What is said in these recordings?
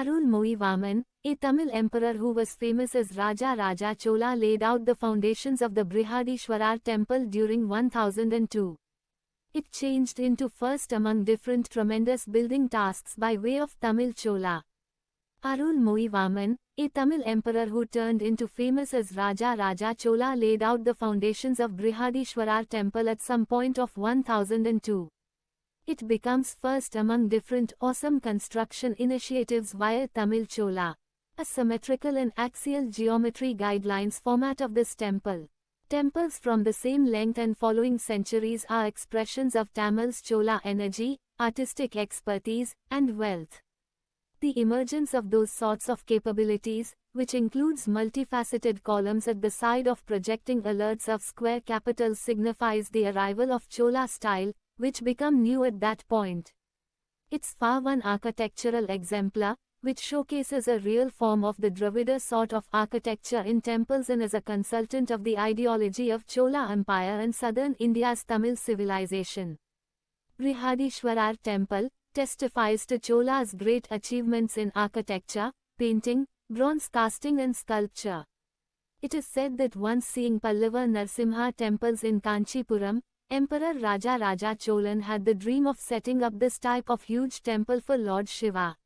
Arulmozhivarman, a Tamil emperor who was famous as Raja Raja Chola, laid out the foundations of the Brihadeshwara temple during 1002. It changed into first among different tremendous building tasks by way of Tamil Chola. Arulmozhivarman, a Tamil emperor who turned into famous as Raja Raja Chola, laid out the foundations of Brihadeshwara temple at some point of 1002. It becomes first among different awesome construction initiatives via Tamil Chola. A symmetrical and axial geometry guidelines format of this temple. Temples from the same length and following centuries are expressions of Tamil's Chola energy, artistic expertise, and wealth. The emergence of those sorts of capabilities, which includes multifaceted columns at the side of projecting alerts of square capitals, signifies the arrival of Chola style, which became new at that point. It's far one architectural exemplar, which showcases a real form of the Dravida sort of architecture in temples and is a consultant of the ideology of Chola Empire and southern India's Tamil civilization. Brihadeshwarar temple testifies to Chola's great achievements in architecture, painting, bronze casting and sculpture. It is said that once seeing Pallava Narsimha temples in Kanchipuram, Emperor Raja Raja Cholan had the dream of setting up this type of huge temple for Lord Shiva.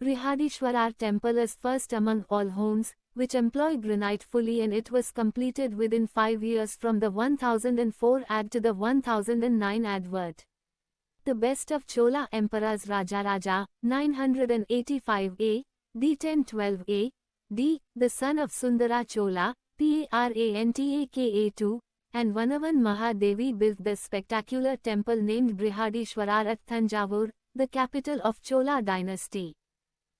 Brihadeshwarar temple is first among all homes, which employ granite fully, and it was completed within 5 years from the 1004 ad to the 1009 advert. The best of Chola emperors Rajaraja, 985 AD, 1012 AD, the son of Sundara Chola, Prantaka2, and Vanavan Mahadevi built this spectacular temple named Brihadeshwara at Thanjavur, the capital of Chola dynasty.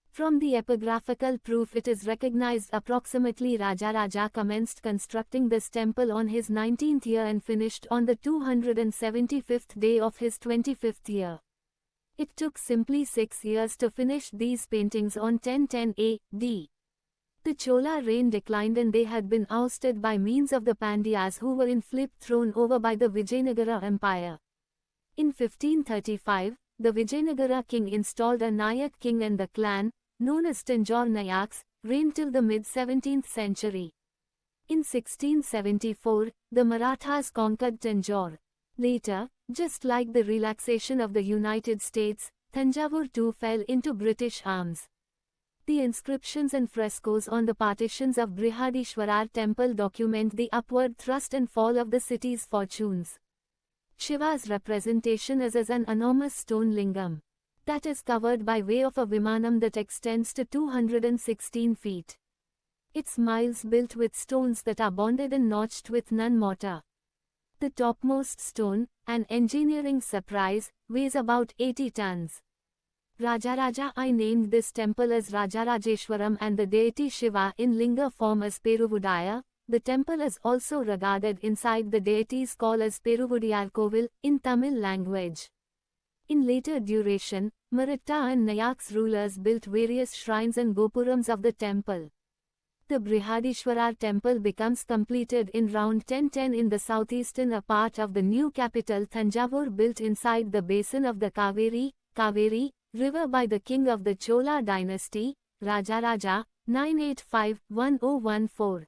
From the epigraphical proof it is recognized approximately Rajaraja commenced constructing this temple on his 19th year and finished on the 275th day of his 25th year. It took simply 6 years to finish these paintings on 1010 AD. The Chola reign declined and they had been ousted by means of the Pandyas, who were in flip thrown over by the Vijayanagara Empire. In 1535, the Vijayanagara king installed a Nayak king and the clan, known as Thanjavur Nayaks, reigned till the mid-17th century. In 1674, the Marathas conquered Thanjavur. Later, just like the relaxation of the United States, Thanjavur too fell into British arms. The inscriptions and frescoes on the partitions of Brihadeshwarar temple document the upward thrust and fall of the city's fortunes. Shiva's representation is as an enormous stone lingam that is covered by way of a vimanam that extends to 216 feet. Its miles built with stones that are bonded and notched with non-mortar. The topmost stone, an engineering surprise, weighs about 80 tons. Rajaraja I named this temple as Rajarajeshwaram and the deity Shiva in linga form as Peruvudaya. The temple is also regarded inside the deity's call as Peruvudiyar Kovil in Tamil language. In later duration, Maratha and Nayaks rulers built various shrines and gopurams of the temple. The Brihadeshwarar temple becomes completed in round 1010 in the southeastern part of the new capital Thanjavur, built inside the basin of the Kaveri river by the king of the Chola dynasty, Rajaraja, 985-1014.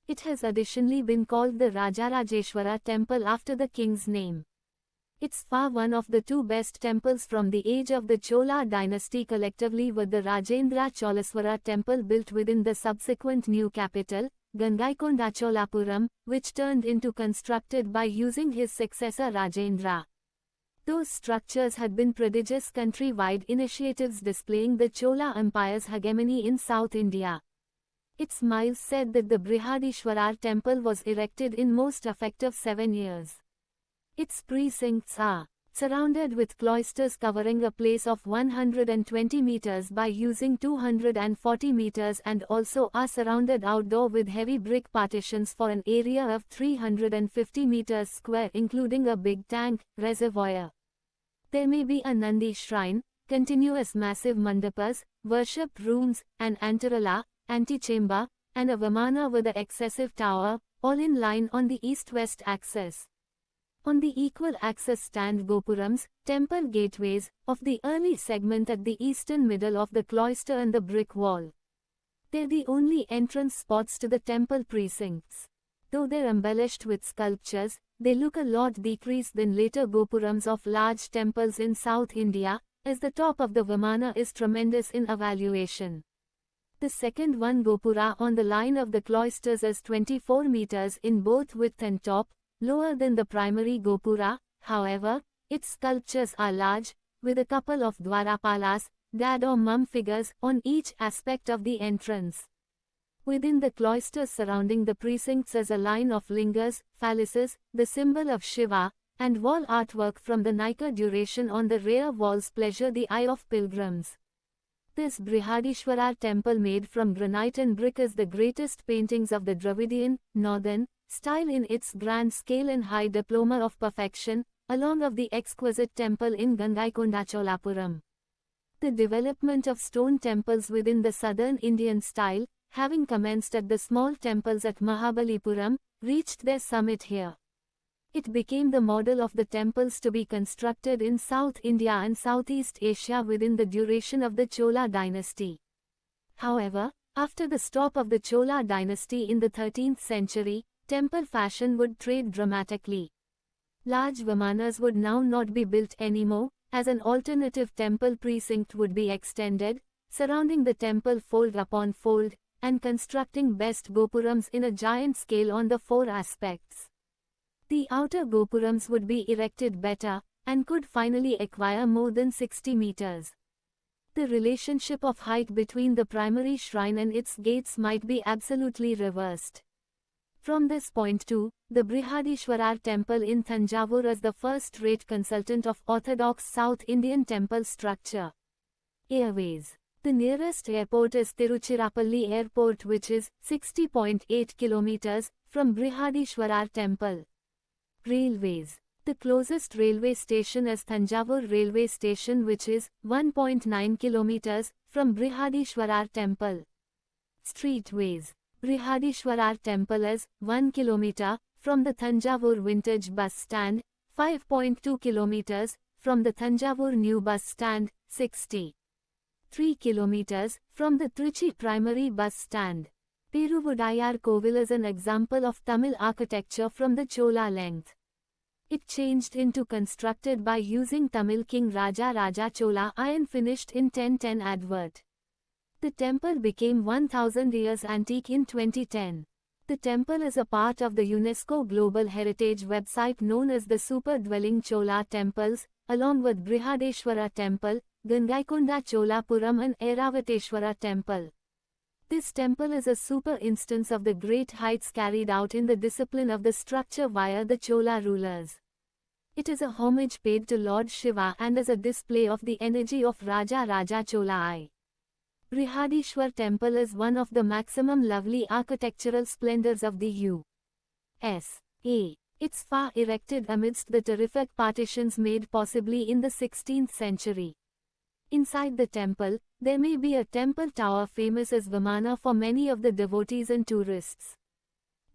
It has additionally been called the Rajarajeshwara temple after the king's name. It's far one of the two best temples from the age of the Chola dynasty, collectively with the Rajendra Cholaswara temple built within the subsequent new capital, Gangaikondacholapuram, which turned into constructed by using his successor Rajendra. Those structures had been prodigious country-wide initiatives displaying the Chola Empire's hegemony in South India. It's Miles said that the Brihadeshwarar temple was erected in most effective 7 years. Its precincts are surrounded with cloisters covering a place of 120 meters by using 240 meters and also are surrounded outdoor with heavy brick partitions for an area of 350 meters square, including a big tank reservoir. There may be a Nandi shrine, continuous massive mandapas, worship rooms, an antarala, antechamber, and a vimana with an excessive tower, all in line on the east-west axis. On the equal access stand gopurams, temple gateways, of the early segment at the eastern middle of the cloister and the brick wall. They're the only entrance spots to the temple precincts. Though they're embellished with sculptures, they look a lot decreased than later gopurams of large temples in South India, as the top of the Vimana is tremendous in evaluation. The second one gopura on the line of the cloisters is 24 meters in both width and top, lower than the primary gopura. However, its sculptures are large, with a couple of dwarapalas, dad or mum figures, on each aspect of the entrance. Within the cloisters surrounding the precincts is a line of lingams, phalluses, the symbol of Shiva, and wall artwork from the Nika duration on the rear walls pleasure the eye of pilgrims. This Brihadeshwara temple made from granite and brick is the greatest paintings of the Dravidian, northern, style in its grand scale and high diploma of perfection, along of the exquisite temple in Gangaikonda Cholapuram. The development of stone temples within the southern Indian style, having commenced at the small temples at Mahabalipuram, reached their summit here. It became the model of the temples to be constructed in South India and Southeast Asia within the duration of the Chola dynasty. However, after the stop of the Chola dynasty in the 13th century, temple fashion would trade dramatically. Large vimanas would now not be built anymore, as an alternative temple precinct would be extended, surrounding the temple fold upon fold, and constructing best gopurams in a giant scale on the four aspects. The outer gopurams would be erected better, and could finally acquire more than 60 meters. The relationship of height between the primary shrine and its gates might be absolutely reversed. From this point too, the Brihadeshwara temple in Thanjavur is the first-rate consultant of orthodox South Indian temple structure. Airways. The nearest airport is Tiruchirappalli Airport, which is 60.8 kilometers from Brihadeshwara temple. Railways. The closest railway station is Thanjavur railway station, which is 1.9 kilometers from Brihadeshwara temple. Streetways. Brihadeshwara temple is 1 kilometer from the Thanjavur vintage bus stand, 5.2 kilometers from the Thanjavur new bus stand, 3 kilometers from the Trichy primary bus stand. Peruvudayar Kovil is an example of Tamil architecture from the Chola length. It changed into constructed by using Tamil King Raja Chola iron finished in 1010 advert. The temple became 1000 years antique in 2010. The temple is a part of the UNESCO Global Heritage website known as the Super Dwelling Chola Temples, along with Brihadeshwara Temple, Gangaikonda Cholapuram and Airavateshwara Temple. This temple is a super instance of the great heights carried out in the discipline of the structure via the Chola rulers. It is a homage paid to Lord Shiva and is a display of the energy of Raja Chola I. Brihadeshwar temple is one of the maximum lovely architectural splendors of the USA. It's far erected amidst the terrific partitions made possibly in the 16th century. Inside the temple, there may be a temple tower famous as Vimana for many of the devotees and tourists.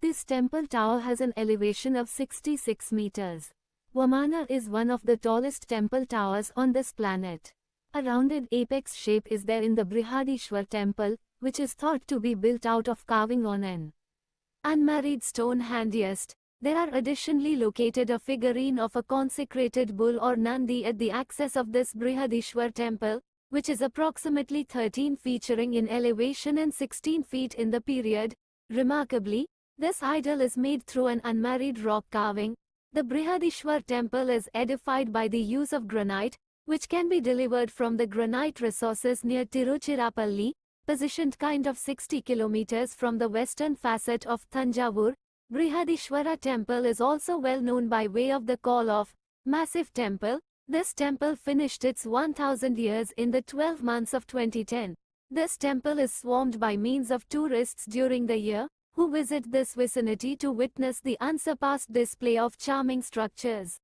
This temple tower has an elevation of 66 meters. Vimana is one of the tallest temple towers on this planet. A rounded apex shape is there in the Brihadeshwar temple, which is thought to be built out of carving on an unmarried stone handiest. There are additionally located a figurine of a consecrated bull or Nandi at the access of this Brihadeshwar temple, which is approximately 13 featuring in elevation and 16 feet in the period. Remarkably, this idol is made through an unmarried rock carving. The Brihadeshwar temple is edified by the use of granite, which can be delivered from the granite resources near Tiruchirappalli, positioned kind of 60 kilometers from the western facet of Thanjavur. Brihadeshwara temple is also well known by way of the call of massive temple. This temple finished its 1000 years in the 12 months of 2010. This temple is swarmed by means of tourists during the year, who visit this vicinity to witness the unsurpassed display of charming structures.